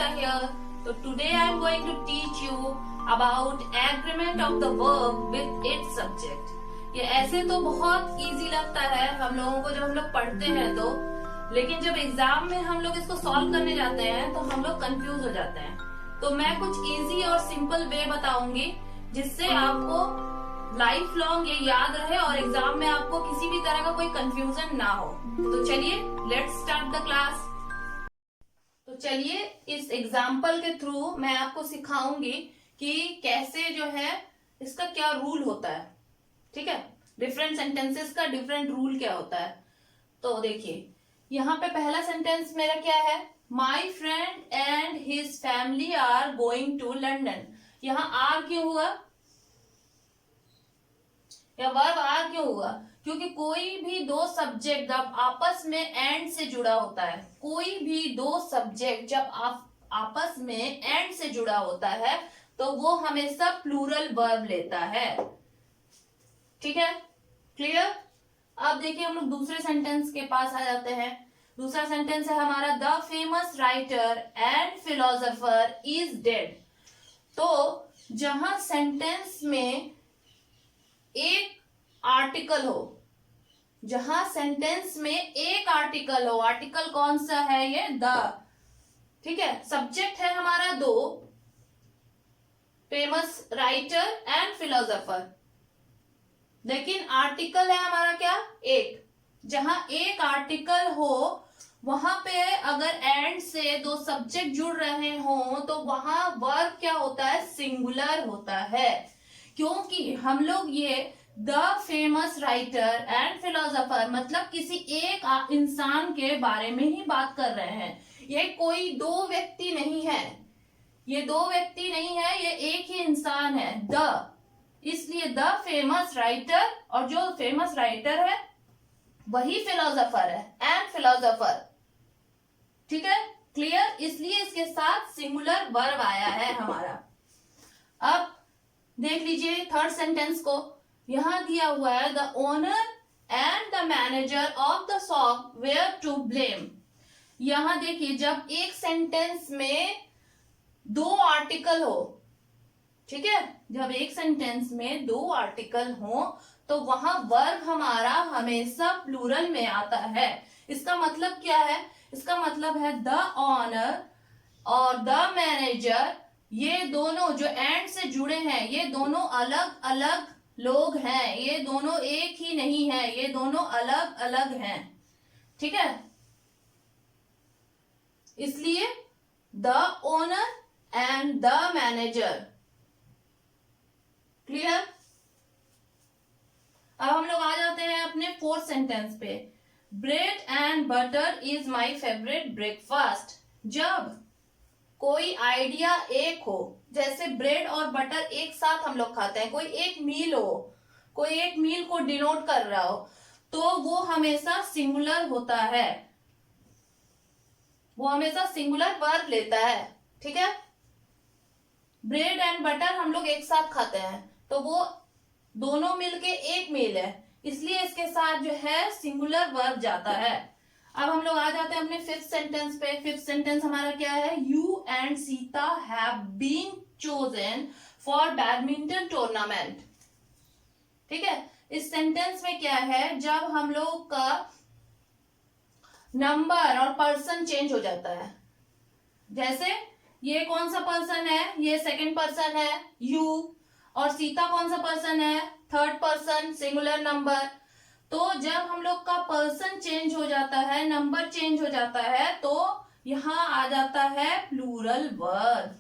Shweta here. So today I am going to teach you about agreement of the verb with its subject. ये ऐसे तो बहुत easy लगता है हम लोगों को जब हम लोग पढ़ते हैं तो, लेकिन जब एग्जाम में हम लोग इसको सॉल्व करने जाते हैं तो हम लोग कंफ्यूज हो जाते हैं। तो मैं कुछ इजी और सिंपल वे बताऊंगी जिससे आपको लाइफ लॉन्ग ये याद रहे और एग्जाम में आपको किसी भी तरह का कोई कंफ्यूजन ना हो। तो चलिए लेट्स स्टार्ट द क्लास। तो चलिए इस एग्जाम्पल के थ्रू मैं आपको सिखाऊंगी कि कैसे जो है इसका क्या रूल होता है। ठीक है, डिफरेंट सेंटेंसेस का डिफरेंट रूल क्या होता है। तो देखिए यहाँ पे पहला सेंटेंस मेरा क्या है, my friend and his family are going to London. यहाँ आर क्यों हुआ या वर्ब आर क्यों हुआ? क्योंकि कोई भी दो सब्जेक्ट जब आपस में एंड से जुड़ा होता है, कोई भी दो सब्जेक्ट जब आपस में एंड से जुड़ा होता है तो वो हमेशा प्लूरल वर्ब लेता है। ठीक है, क्लियर? अब देखिए हम लोग दूसरे सेंटेंस के पास आ जाते हैं। दूसरा सेंटेंस है हमारा, the famous writer and philosopher is dead. तो जहां सेंटेंस में एक आर्टिकल हो, जहां सेंटेंस में एक आर्टिकल हो, आर्टिकल कौन सा है? ये द। ठीक है, सब्जेक्ट है हमारा दो, फेमस राइटर एंड फिलोसोफर, लेकिन आर्टिकल है हमारा क्या? एक। जहां एक आर्टिकल हो वहां पे अगर एंड से दो सब्जेक्ट जुड़ रहे हो तो वहां वर्ब क्या होता है? सिंगुलर होता है। क्योंकि हम लोग ये the famous writer and philosopher मतलब किसी एक इंसान के बारे में ही बात कर रहे हैं। ये कोई दो व्यक्ति नहीं है, ये दो व्यक्ति नहीं है, ये एक ही इंसान है, द। इसलिए द फेमस राइटर, और जो फेमस राइटर है वही फिलोसोफर है, एंड फिलोसोफर। ठीक है, क्लियर? इसलिए इसके साथ सिंगुलर वर्ब आया है हमारा। अब देख लीजिए थर्ड सेंटेंस को, यहां दिया हुआ है the owner and the manager of the shop were to blame. यहां देखिए जब एक सेंटेंस में दो आर्टिकल हो, ठीक है, जब एक सेंटेंस में दो आर्टिकल हो तो वहां वर्ब हमारा हमेशा प्लूरल में आता है। इसका मतलब क्या है? इसका मतलब है द ऑनर और द मैनेजर, ये दोनों जो एंड से जुड़े हैं ये दोनों अलग अलग लोग हैं, ये दोनों एक ही नहीं है, ये दोनों अलग अलग हैं। ठीक है, इसलिए the owner and the manager. Clear? अब हम लोग आ जाते हैं अपने फोर्थ सेंटेंस पे, bread and butter is my favourite breakfast. जब कोई आइडिया एक हो, जैसे ब्रेड और बटर एक साथ हम लोग खाते हैं, कोई एक मील हो, कोई एक मील को डिनोट कर रहा हो, तो वो हमेशा सिंगुलर होता है, वो हमेशा सिंगुलर वर्ब लेता है। ठीक है, ब्रेड एंड बटर हम लोग एक साथ खाते हैं तो वो दोनों मिलके एक मील है, इसलिए इसके साथ जो है सिंगुलर वर्ब जाता है। अब हम लोग आ जाते हैं अपने फिफ्थ सेंटेंस पे। फिफ्थ सेंटेंस हमारा क्या है, you and Sita have been chosen for badminton tournament. ठीक है, इस सेंटेंस में क्या है, जब हम लोग का नंबर और पर्सन चेंज हो जाता है, जैसे ये कौन सा पर्सन है? ये सेकंड पर्सन है यू, और सीता कौन सा पर्सन है? Third person, singular number. तो जब हम लोग का पर्सन चेंज हो जाता है, नंबर चेंज हो जाता है, तो यहां आ जाता है प्लूरल वर्ब।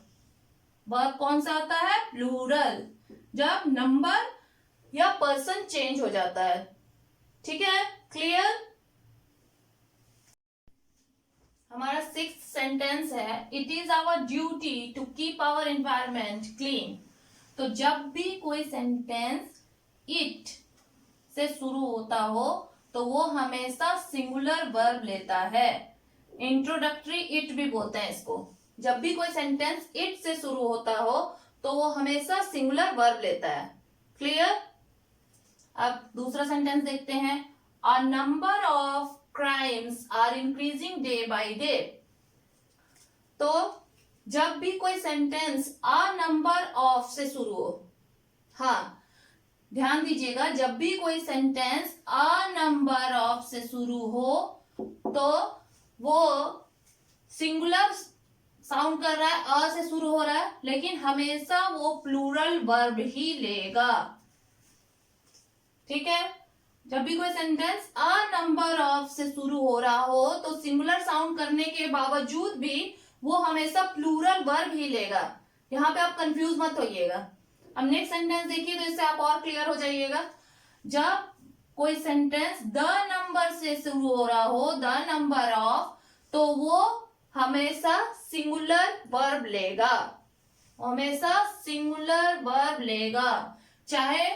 वर्ब कौन सा आता है? प्लूरल, जब नंबर या पर्सन चेंज हो जाता है। ठीक है, क्लियर? हमारा सिक्स्थ सेंटेंस है, it is our duty to keep our environment clean. तो जब भी कोई सेंटेंस इट से शुरू होता हो तो वो हमेशा सिंगुलर वर्ब लेता है। इंट्रोडक्टरी इट भी बोलते हैं इसको। जब भी कोई सेंटेंस इट से शुरू होता हो तो वो हमेशा सिंगुलर वर्ब लेता है। क्लियर? अब दूसरा सेंटेंस देखते हैं, a number of crimes are increasing day by day. तो जब भी कोई सेंटेंस अ नंबर ऑफ से शुरू हो, हाँ ध्यान दीजिएगा, जब भी कोई सेंटेंस अ नंबर ऑफ से शुरू हो तो वो सिंगुलर साउंड कर रहा है, अ से शुरू हो रहा है, लेकिन हमेशा वो प्लूरल वर्ब ही लेगा। ठीक है, जब भी कोई सेंटेंस अ नंबर ऑफ से शुरू हो रहा हो तो सिंगुलर साउंड करने के बावजूद भी वो हमेशा प्लूरल वर्ब ही लेगा। यहाँ पे आप कंफ्यूज मत होइएगा। अब नेक्स्ट सेंटेंस देखिए तो इससे आप और क्लियर हो जाइएगा। जब कोई सेंटेंस द नंबर से शुरू हो रहा हो, द नंबर ऑफ, तो वो हमेशा सिंगुलर वर्ब लेगा, हमेशा सिंगुलर वर्ब लेगा, चाहे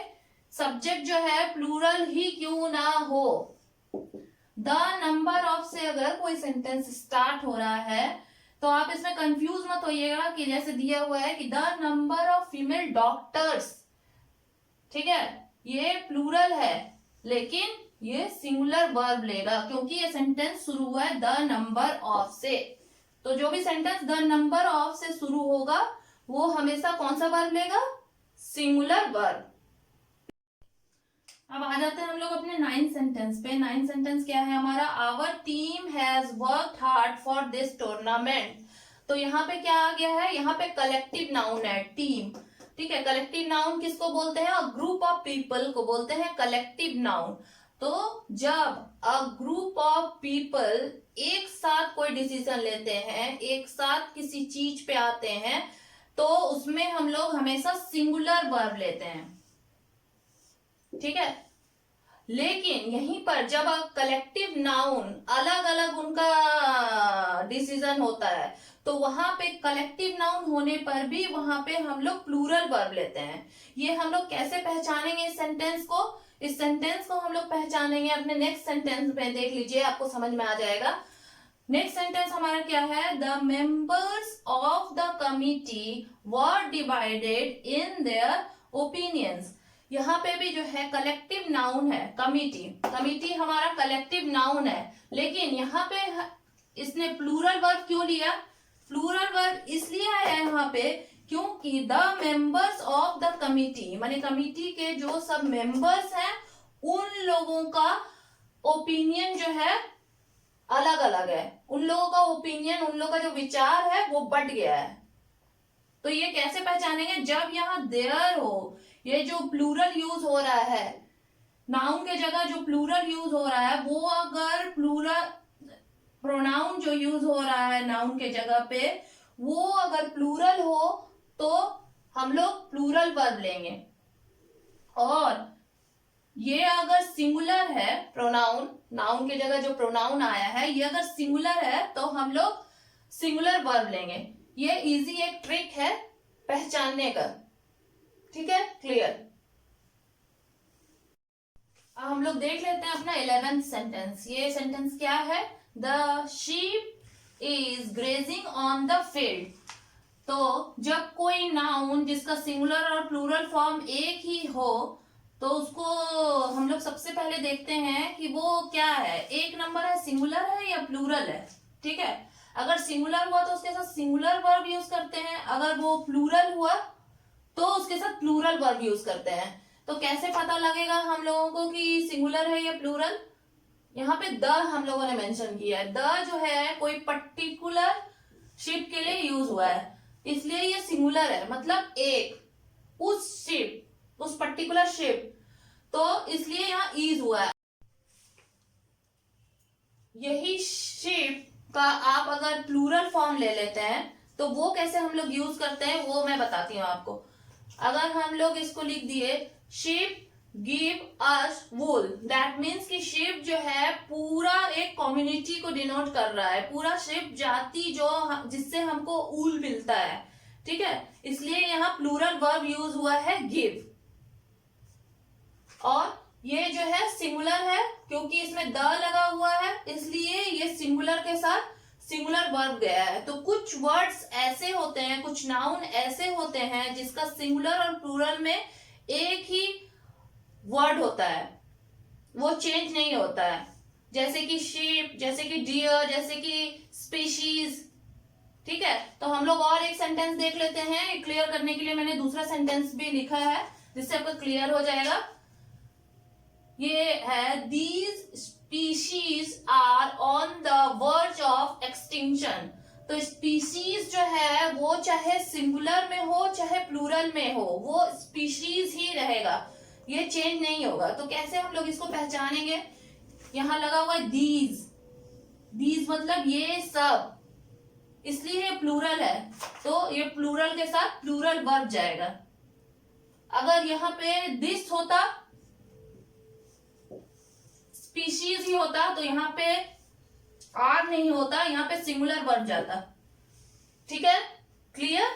सब्जेक्ट जो है प्लूरल ही क्यों ना हो। द नंबर ऑफ से अगर कोई सेंटेंस स्टार्ट हो रहा है तो आप इसमें कंफ्यूज मत होइएगा कि जैसे दिया हुआ है कि the number of female doctors, ठीक है, ये प्लूरल है लेकिन ये सिंगुलर वर्ब लेगा क्योंकि ये सेंटेंस शुरू हुआ है द नंबर ऑफ से। तो जो भी सेंटेंस द नंबर ऑफ से शुरू होगा वो हमेशा कौन सा वर्ब लेगा? Singular verb. अब आ जाते हैं हम लोग अपने 9th सेंटेंस पे। 9th सेंटेंस क्या है हमारा? Our team has worked hard for this tournament. तो यहाँ पे क्या आ गया है? यहाँ पे कलेक्टिव नाउन है, टीम। ठीक है, कलेक्टिव नाउन किसको बोलते हैं? ग्रुप ऑफ पीपल को बोलते हैं कलेक्टिव नाउन। तो जब अ ग्रुप ऑफ पीपल एक साथ कोई डिसीजन लेते हैं, एक साथ किसी चीज पे आते हैं, तो उसमें हम लोग हमेशा सिंगुलर वर्ब लेते हैं। ठीक है, लेकिन यहीं पर जब कलेक्टिव नाउन अलग अलग उनका डिसीजन होता है तो वहां पे कलेक्टिव नाउन होने पर भी वहां पे हम लोग प्लूरल वर्ब लेते हैं। ये हम लोग कैसे पहचानेंगे इस सेंटेंस को? इस सेंटेंस को हम लोग पहचानेंगे अपने नेक्स्ट सेंटेंस में, देख लीजिए आपको समझ में आ जाएगा। नेक्स्ट सेंटेंस हमारा क्या है? The members of the committee were divided in their opinions. यहाँ पे भी जो है कलेक्टिव नाउन है कमिटी, कमिटी हमारा कलेक्टिव नाउन है, लेकिन यहाँ पे इसने प्लूरल वर्ब क्यों लिया? प्लूरल वर्ब इसलिए आया है यहाँ पे क्योंकि the members of the committee, माने कमिटी के जो सब मेंबर्स हैं उन लोगों का ओपिनियन जो है अलग अलग है, उन लोगों का ओपिनियन, उन लोगों का जो विचार है वो बढ़ गया है। तो ये कैसे पहचानेंगे? जब यहाँ देयर हो, ये जो प्लूरल यूज हो रहा है, नाउन के जगह जो प्लूरल यूज हो रहा है, वो अगर प्लूरल प्रोनाउन जो यूज हो रहा है नाउन के जगह पे, वो अगर प्लूरल हो तो हम लोग प्लूरल वर्ब लेंगे। और ये अगर सिंगुलर है प्रोनाउन, नाउन के जगह जो प्रोनाउन आया है ये अगर सिंगुलर है तो हम लोग सिंगुलर वर्ब लेंगे। ये इजी एक ट्रिक है पहचानने का। ठीक है, क्लियर। अब हम लोग देख लेते हैं अपना 11th सेंटेंस। ये सेंटेंस क्या है? The sheep is grazing on the field. तो जब कोई नाउन जिसका सिंगुलर और प्लूरल फॉर्म एक ही हो तो उसको हम लोग सबसे पहले देखते हैं कि वो क्या है, एक नंबर है, सिंगुलर है या प्लूरल है। ठीक है, अगर सिंगुलर हुआ तो उसके साथ सिंगुलर वर्ब यूज करते हैं, अगर वो प्लूरल हुआ तो उसके साथ प्लूरल वर्ब यूज करते हैं। तो कैसे पता लगेगा हम लोगों को कि सिंगुलर है या प्लूरल? यहाँ पे द हम लोगों ने मेंशन किया है। द जो है कोई पर्टिकुलर शिप के लिए यूज हुआ है, इसलिए ये सिंगुलर है, मतलब एक, उस शिप, उस पर्टिकुलर शिप, तो इसलिए यहाँ ईज हुआ है। यही शिप का आप अगर प्लूरल फॉर्म ले लेते हैं तो वो कैसे हम लोग यूज करते हैं वो मैं बताती हूँ आपको। अगर हम लोग इसको लिख दिए ship give us wool, that means कि शिप जो है पूरा एक कम्युनिटी को डिनोट कर रहा है, पूरा शिप जाति जो जिससे हमको ऊल मिलता है। ठीक है, इसलिए यहाँ प्लूरल वर्ब यूज हुआ है गिव। और ये जो है सिंगुलर है क्योंकि इसमें द लगा हुआ है, इसलिए ये सिंगुलर के साथ सिंगुलर वर्ब गया है। तो कुछ वर्ड्स ऐसे होते हैं, कुछ नाउन ऐसे होते हैं जिसका सिंगुलर और प्लूरल में एक ही वर्ड होता है, वो चेंज नहीं होता है। जैसे कि शीप, जैसे कि डियर, जैसे कि स्पीशीज, ठीक है, तो हम लोग और एक सेंटेंस देख लेते हैं। क्लियर करने के लिए मैंने दूसरा सेंटेंस भी लिखा है जिससे आपको क्लियर हो जाएगा। ये है these species are on the verge of extinction. तो स्पीशीज जो है वो चाहे सिंगुलर में हो चाहे प्लूरल में हो, वो स्पीशीज ही रहेगा, ये चेंज नहीं होगा। तो कैसे हम लोग इसको पहचानेंगे? यहां लगा हुआ है दीज, दीज मतलब ये सब, इसलिए ये प्लूरल है, तो ये प्लूरल के साथ प्लूरल वर्ब जाएगा। अगर यहाँ पे दिस होता, स्पीशीज ही होता, तो यहाँ पे आर नहीं होता, यहाँ पे सिंगुलर वर्ब जाता। ठीक है, क्लियर?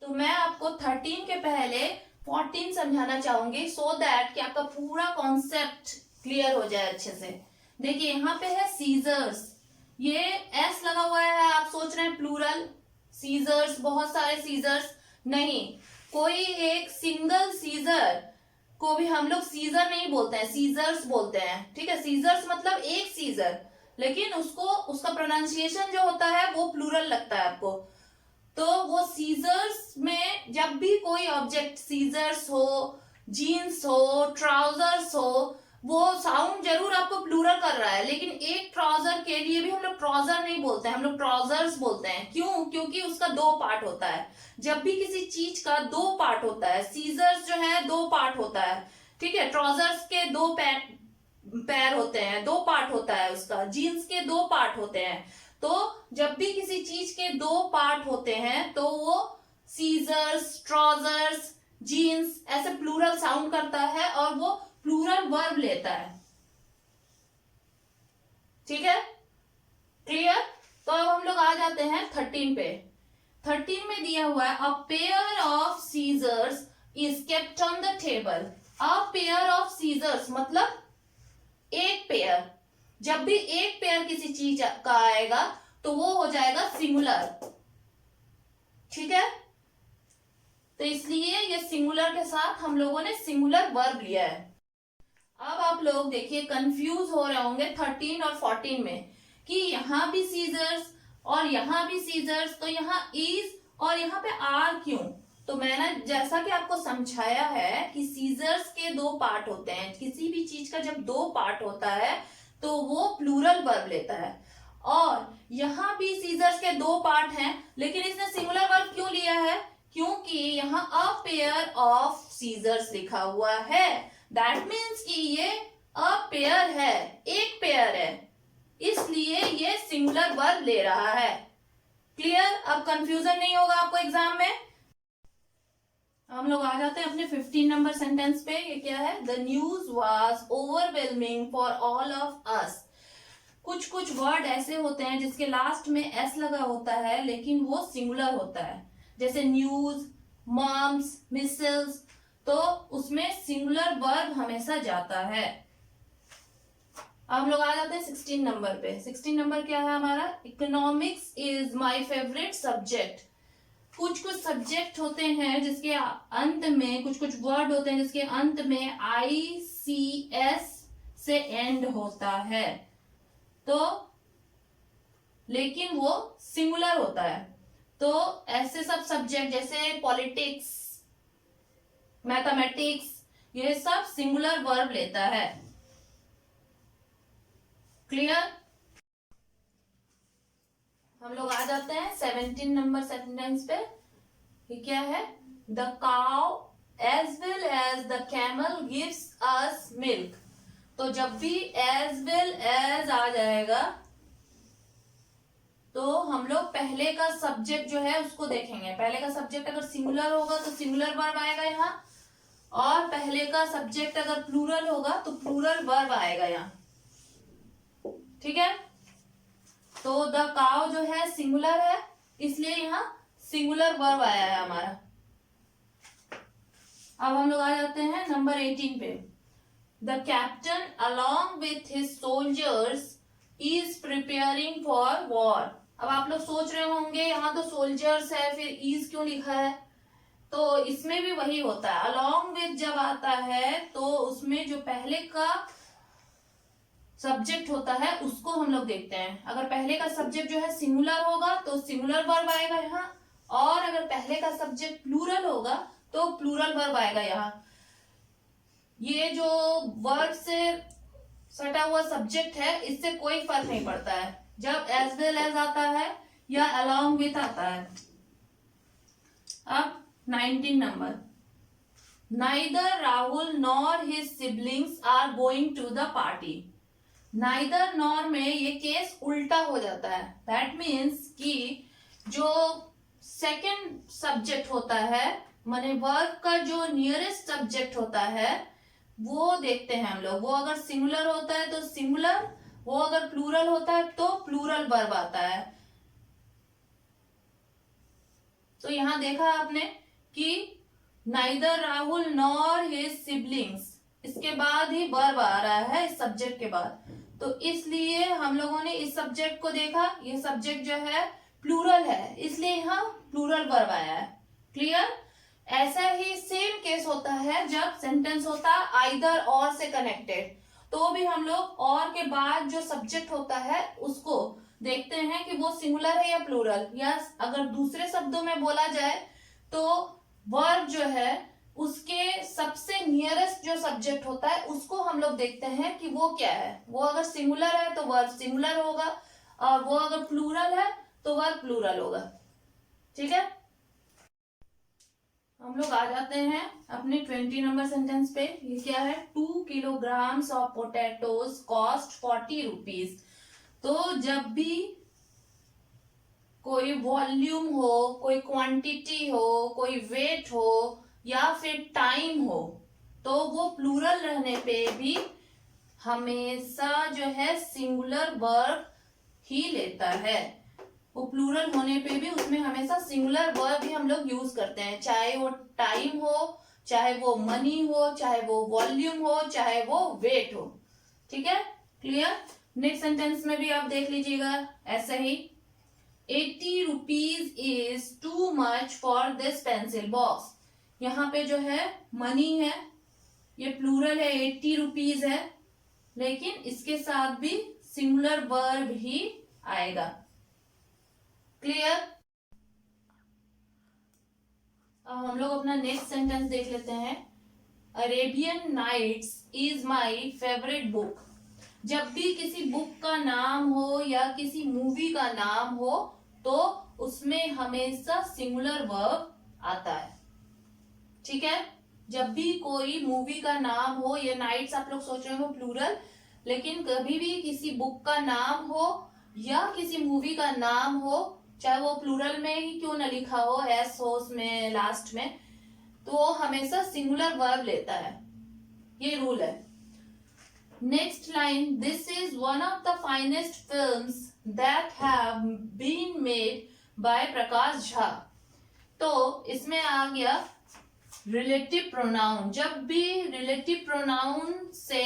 तो मैं आपको 13 के पहले 14 समझाना चाहूंगी सो दैट कि आपका पूरा कॉन्सेप्ट क्लियर हो जाए अच्छे से। देखिए यहाँ पे है सीजर्स, ये एस लगा हुआ है, आप सोच रहे हैं प्लूरल, सीजर्स, बहुत सारे सीजर्स, नहीं, कोई एक सिंगल सीजर को भी हम लोग सीजर नहीं बोलते हैं, सीजर्स बोलते हैं। ठीक है, सीजर्स मतलब एक सीजर, लेकिन उसको उसका प्रोनाउंसिएशन जो होता है वो प्लूरल लगता है आपको। तो वो सीजर्स में जब भी कोई ऑब्जेक्ट, सीजर्स हो, जीन्स हो, ट्राउजर्स हो, वो साउंड जरूर आपको प्लूरल कर रहा है, लेकिन एक ट्राउजर के लिए भी हम लोग ट्राउजर नहीं बोलते हैं, हम लोग ट्राउजर्स बोलते हैं। क्यों? क्योंकि उसका दो पार्ट होता है। जब भी किसी चीज का दो पार्ट होता है, सीजर्स जो है दो पार्ट होता है, ठीक है, ट्राउजर्स के दो पैर होते हैं, दो पार्ट होता है उसका, जीन्स के दो पार्ट होते हैं। तो जब भी किसी चीज के दो पार्ट होते हैं तो वो सीजर्स, ट्राउजर्स, जीन्स ऐसे प्लूरल साउंड करता है और वो प्लूरल वर्ब लेता है। ठीक है, क्लियर? तो अब हम लोग आ जाते हैं 13 पे। 13 में दिया हुआ है a pair of scissors is kept on the table. A pair of scissors मतलब एक पेयर। जब भी एक पेयर किसी चीज का आएगा तो वो हो जाएगा सिंगुलर। ठीक है, तो इसलिए ये सिंगुलर के साथ हम लोगों ने सिंगुलर वर्ब लिया है। अब आप लोग देखिए कंफ्यूज हो रहे होंगे 13 और 14 में कि यहां भी सीजर्स और यहां भी सीजर्स, तो यहाँ इज और यहाँ पे आर क्यों? तो मैंने जैसा कि आपको समझाया है कि सीजर्स के दो पार्ट होते हैं, किसी भी चीज का जब दो पार्ट होता है तो वो प्लूरल वर्ब लेता है। और यहाँ भी सीजर्स के दो पार्ट हैं, लेकिन इसने सिंगुलर वर्ब क्यों लिया है? क्योंकि यहाँ अ पेयर ऑफ सीजर्स लिखा हुआ है। दैट मीन्स कि ये अ पेयर है, एक पेयर है, इसलिए ये सिंगुलर वर्ब ले रहा है। क्लियर? अब कंफ्यूजन नहीं होगा आपको एग्जाम में। हम लोग आ जाते हैं अपने 15 नंबर सेंटेंस पे। ये क्या है? The news was overwhelming for all of us. कुछ कुछ वर्ड ऐसे होते हैं जिसके लास्ट में एस लगा होता है लेकिन वो सिंगुलर होता है, जैसे न्यूज, मॉम्स, मिसल्स, तो उसमें सिंगुलर वर्ब हमेशा जाता है। अब हम लोग आ जाते हैं 16 नंबर पे। 16 नंबर क्या है हमारा? Economics is my favourite subject. कुछ कुछ सब्जेक्ट होते हैं जिसके अंत में, कुछ कुछ वर्ड होते हैं जिसके अंत में ICS से एंड होता है, तो लेकिन वो सिंगुलर होता है। तो ऐसे सब सब्जेक्ट जैसे पॉलिटिक्स, मैथमेटिक्स, ये सब सिंगुलर वर्ब लेता है। क्लियर? हम लोग आ जाते हैं 17 नंबर सेंटेंस पे। ये क्या है? The cow as well as the camel gives us milk. तो जब भी एज वेल एज आ जाएगा तो हम लोग पहले का सब्जेक्ट जो है उसको देखेंगे। पहले का सब्जेक्ट अगर सिंगुलर होगा तो सिंगुलर वर्ब आएगा यहाँ, और पहले का सब्जेक्ट अगर प्लूरल होगा तो प्लूरल वर्ब आएगा यहाँ। ठीक है, तो द काउ जो है सिंगुलर है, इसलिए यहाँ सिंगुलर वर्ब आया है हमारा। अब हम लोग आ जाते हैं नंबर 18 पे। The captain along with his soldiers is preparing for war. अब आप लोग सोच रहे होंगे यहाँ तो सोल्जर्स है, फिर इज क्यों लिखा है? तो इसमें भी वही होता है, अलॉन्ग विथ जब आता है तो उसमें जो पहले का सब्जेक्ट होता है उसको हम लोग देखते हैं। अगर पहले का सब्जेक्ट जो है सिंगुलर होगा तो सिंगुलर वर्ब आएगा यहाँ, और अगर पहले का सब्जेक्ट प्लूरल होगा तो प्लूरल वर्ब आएगा यहाँ। ये जो वर्ब से सटा हुआ सब्जेक्ट है इससे कोई फर्क नहीं पड़ता है जब एज वेल एज आता है या अलॉन्ग विथ आता है। अब 19 number, neither Rahul nor his siblings are going to the party. Neither nor में ये केस उल्टा हो जाता है। दैट मीन्स कि जो सेकंड सब्जेक्ट होता है माने वर्ब का जो नियरेस्ट सब्जेक्ट होता है वो देखते हैं हम लोग। वो अगर सिंगुलर होता है तो सिंगुलर, वो अगर प्लूरल होता है तो प्लूरल वर्ब आता है। तो यहां देखा आपने कि neither Rahul nor his siblings, इसके बाद ही वर्ब आ रहा है इस सब्जेक्ट के बाद, तो इसलिए हम लोगों ने इस सब्जेक्ट को देखा। ये सब्जेक्ट जो है प्लूरल है इसलिए यहाँ प्लूरल वर्ब आया है। क्लियर? ऐसा ही सेम केस होता है जब सेंटेंस होता है आइदर और से कनेक्टेड, तो भी हम लोग और के बाद जो सब्जेक्ट होता है उसको देखते हैं कि वो सिंगुलर है या प्लूरल, या अगर दूसरे शब्दों में बोला जाए तो वर्ब जो है उसके सबसे नियरेस्ट जो सब्जेक्ट होता है उसको हम लोग देखते हैं कि वो क्या है। वो अगर सिंगुलर है तो वर्ब सिंगुलर होगा, और वो अगर प्लूरल है तो वर्ब प्लूरल होगा। ठीक है, हम लोग आ जाते हैं अपने 20 नंबर सेंटेंस पे। ये क्या है? 2 kilograms of potatoes cost 40 rupees। तो जब भी कोई वॉल्यूम हो, कोई क्वांटिटी हो, कोई वेट हो या फिर टाइम हो, तो वो प्लूरल रहने पे भी हमेशा जो है सिंगुलर वर्ब ही लेता है। वो प्लूरल होने पे भी उसमें हमेशा सिंगुलर वर्ब ही हम लोग यूज करते हैं, चाहे वो टाइम हो, चाहे वो मनी हो, चाहे वो वॉल्यूम हो, चाहे वो वेट हो। ठीक है, क्लियर? नेक्स्ट सेंटेंस में भी आप देख लीजिएगा ऐसा ही, 80 rupees is too much for this pencil box। यहाँ पे जो है मनी है, ये प्लूरल है, 80 rupees है, लेकिन इसके साथ भी सिंगुलर वर्ब ही आएगा। क्लियर? अब हम लोग अपना नेक्स्ट सेंटेंस देख लेते हैं। Arabian Nights is my favourite book. जब भी किसी बुक का नाम हो या किसी मूवी का नाम हो तो उसमें हमेशा सिंगुलर वर्ब आता है। ठीक है, जब भी कोई मूवी का नाम हो, ये नाइट्स आप लोग सोच रहे हो प्लूरल, लेकिन कभी भी किसी बुक का नाम हो या किसी मूवी का नाम हो, चाहे वो प्लूरल में ही क्यों न लिखा हो, एस हो उसमें लास्ट में, तो हमेशा सिंगुलर वर्ब लेता है। ये रूल है। Next line, this is one of the finest films that have been made by Prakash Jha. तो इसमें आ गया रिलेटिव प्रोनाउन। जब भी रिलेटिव प्रोनाउन से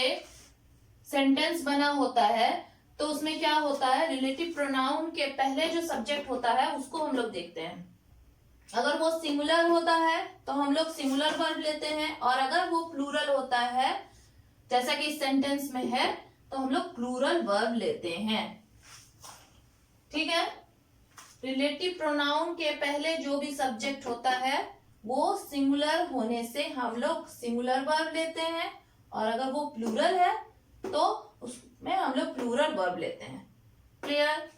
सेंटेंस बना होता है तो उसमें क्या होता है, रिलेटिव प्रोनाउन के पहले जो सब्जेक्ट होता है उसको हम लोग देखते हैं। अगर वो सिंगुलर होता है तो हम लोग सिंगुलर वर्ब लेते हैं, और अगर वो प्लूरल होता है जैसा कि इस सेंटेंस में है तो हम लोग प्लूरल वर्ब लेते हैं। ठीक है, रिलेटिव प्रोनाउन के पहले जो भी सब्जेक्ट होता है वो सिंगुलर होने से हम लोग सिंगुलर वर्ब लेते हैं, और अगर वो प्लूरल है तो उसमें हम लोग प्लूरल वर्ब लेते हैं। क्लियर?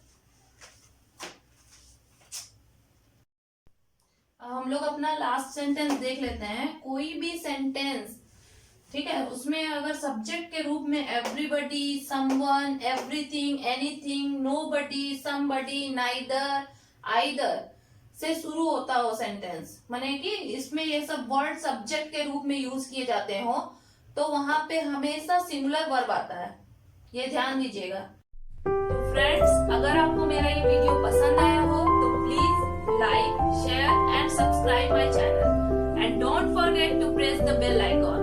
हम लोग अपना लास्ट सेंटेंस देख लेते हैं। कोई भी सेंटेंस, ठीक है, उसमें अगर सब्जेक्ट के रूप में everybody, someone, everything, anything, nobody, somebody, neither, either से शुरू होता हो सेंटेंस, माने कि इसमें ये सब वर्ड सब्जेक्ट के रूप में यूज किए जाते हो, तो वहां पे हमेशा सिंगुलर वर्ब आता है। ये ध्यान दीजिएगा। तो फ्रेंड्स, अगर आपको मेरा ये वीडियो पसंद आया हो तो please like, share and subscribe my channel, and don't forget to press the bell icon.